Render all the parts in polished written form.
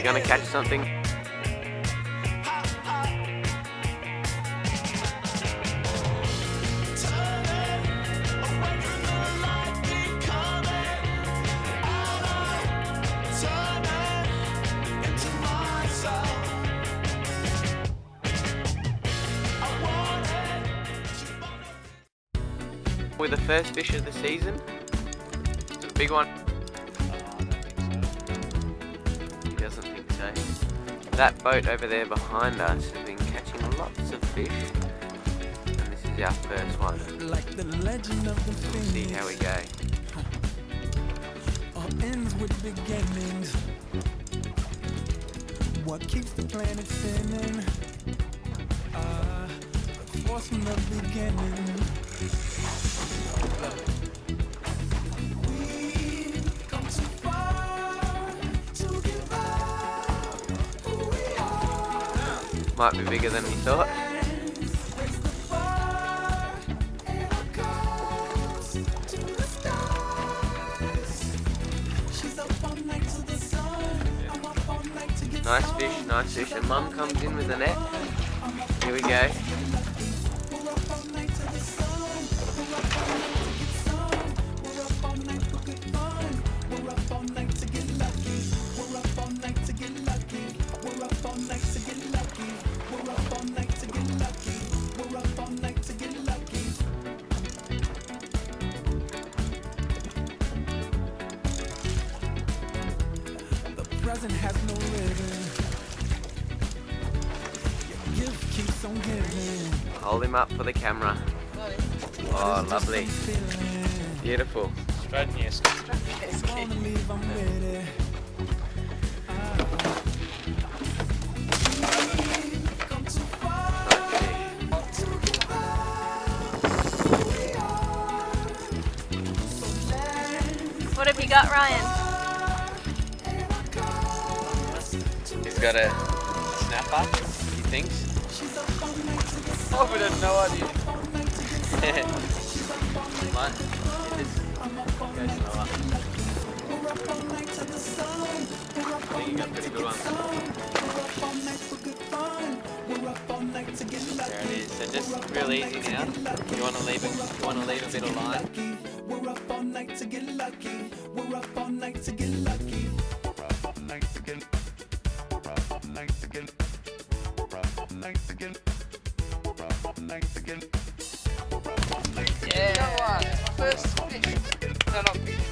we gonna catch something? With the first fish of the season. It's a big one. He doesn't think so. That boat over there behind us has been catching lots of fish. And this is our first one. Like the legend of the We'll see how we go. All ends with beginnings. What keeps the planet spinning? The force from the beginning. Might be bigger than we thought. Nice fish. And Mum comes in with the net. Here we go. Present has no living. Your gift keeps on giving. Hold him up for the camera. Oh, lovely. Beautiful. Straight in your skin. What have you got, Ryan? He's got a snapper, he thinks. Oh, we had no idea. Mate, go slower. I think you got a pretty good one. There it is. So just real easy now. You want to leave a bit of line. We're up all night to get lucky. We're up all night to get lucky. We're up all night to get lucky. Yeah, got one. It's my first fish. No, not fish.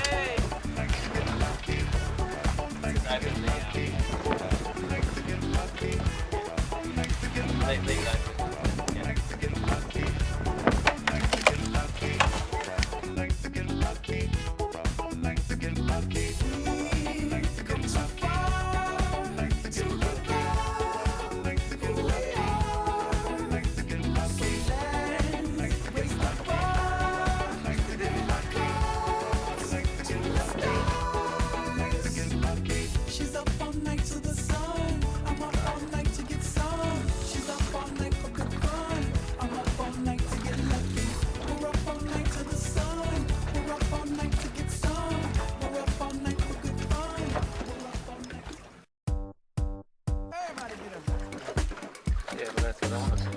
Hey! Leave it open. Yeah, but that's what I want to see.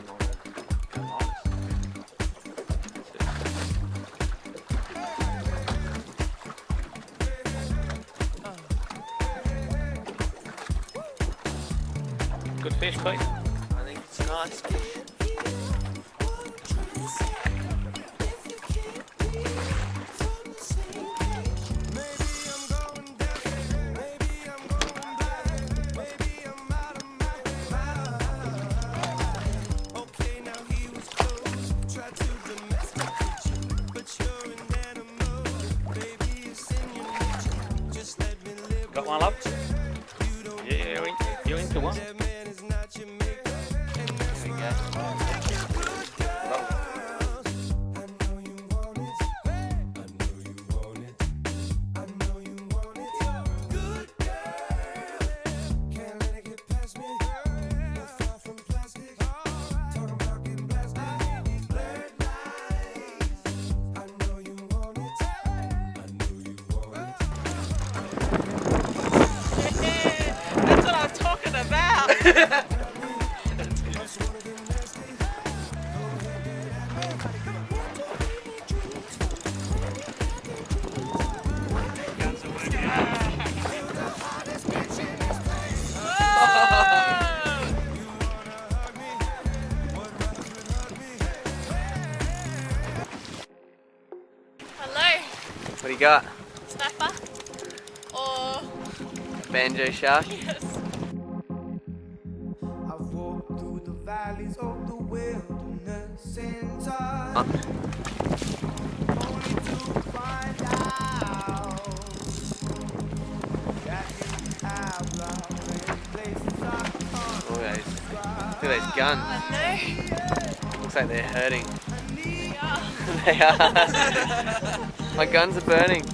Good fish, Pete. I think it's a nice fish. Got one up? Yeah, you're into one. Here we go. Hello, What do you got? snapper or Banjo shark? yes. I've walked through the valleys of the wilderness in time, only to find out that you have love in places I can't. Look at those guns. I Looks like they're hurting. know. They are. My guns are burning.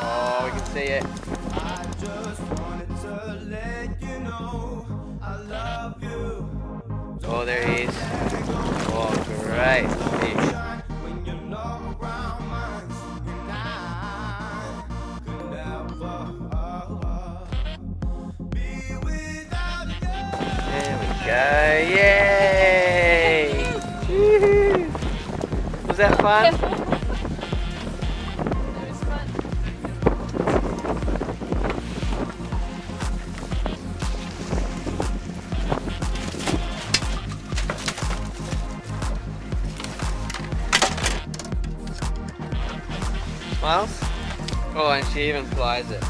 Oh, we can see it. I just wanted to let you know I love you. Oh, there he is. Oh, great fish. When you're not around, mine, and I could never be without you. There we go. Yay! Woohoo! Was that fun? It was fun. Miles? Oh, and she even flies it.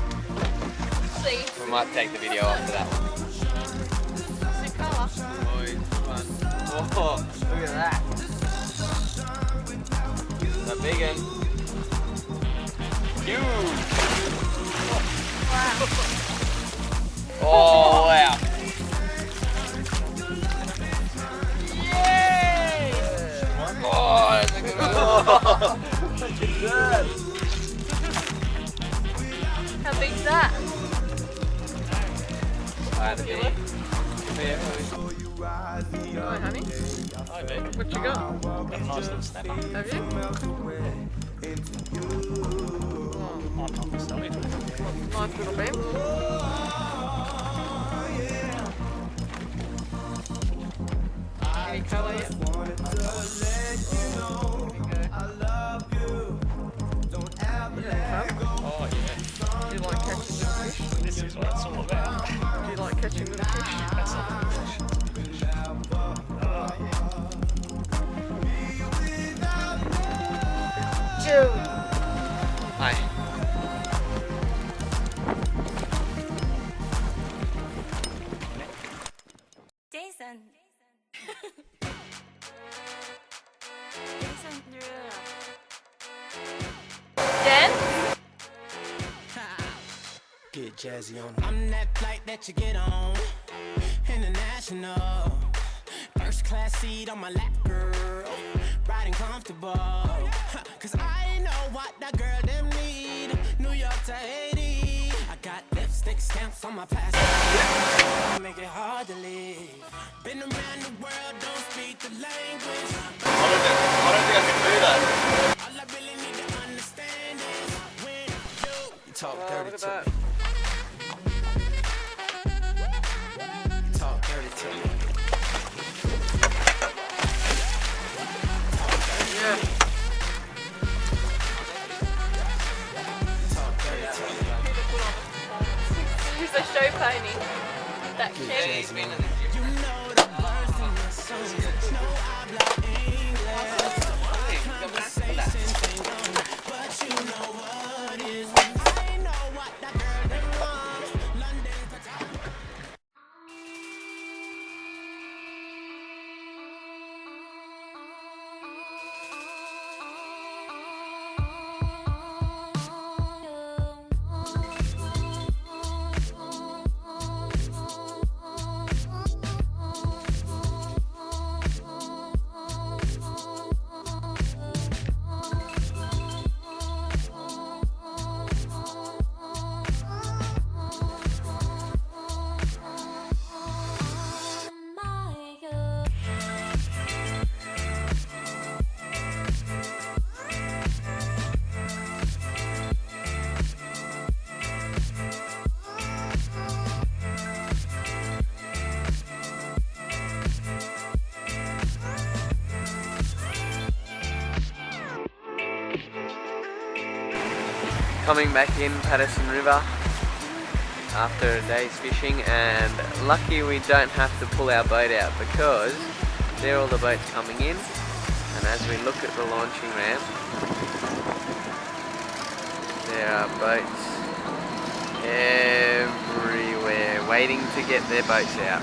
See, We might take the video after that one. it's the colour. Oh, it's fun. Oh, look at that. It's a big one. Huge. Wow. Oh, wow. Yay! Oh, that's a good one. Look at that. How big's that? Alright, the Hi, honey. Hi, babe. What you got? Got a nice little snapper. Have you? I'm not sorry. Nice little beam. Any colour yet? Oh, yeah. Do you like catching little fish? This is what it's all about. Do you like catching little fish? That's all the fish. Oh, yeah. Hi. Jason. Dan? Get jazzy on. I'm that flight that you get on. International. First class seat on my lap, girl. Riding comfortable. Cause I know what that girl them need. New York to Haiti. I got lipstick stamps on my passport. Make it hard to leave. Been around the world, don't speak the language. I don't think I can do that. All I really need to understand is when you talk Oh, dirty look at to that. me. Talk dirty to me. Yeah. Talk dirty to me. He's a show pony. That cute. He's been in You know the words in your songs. No habla English. Conversation ain't on, but you know what is. I know what that girl them wants. London to town. Coming back in Patterson River after a day's fishing, and lucky we don't have to pull our boat out because there are all the boats coming in, and as we look at the launching ramp there are boats everywhere waiting to get their boats out.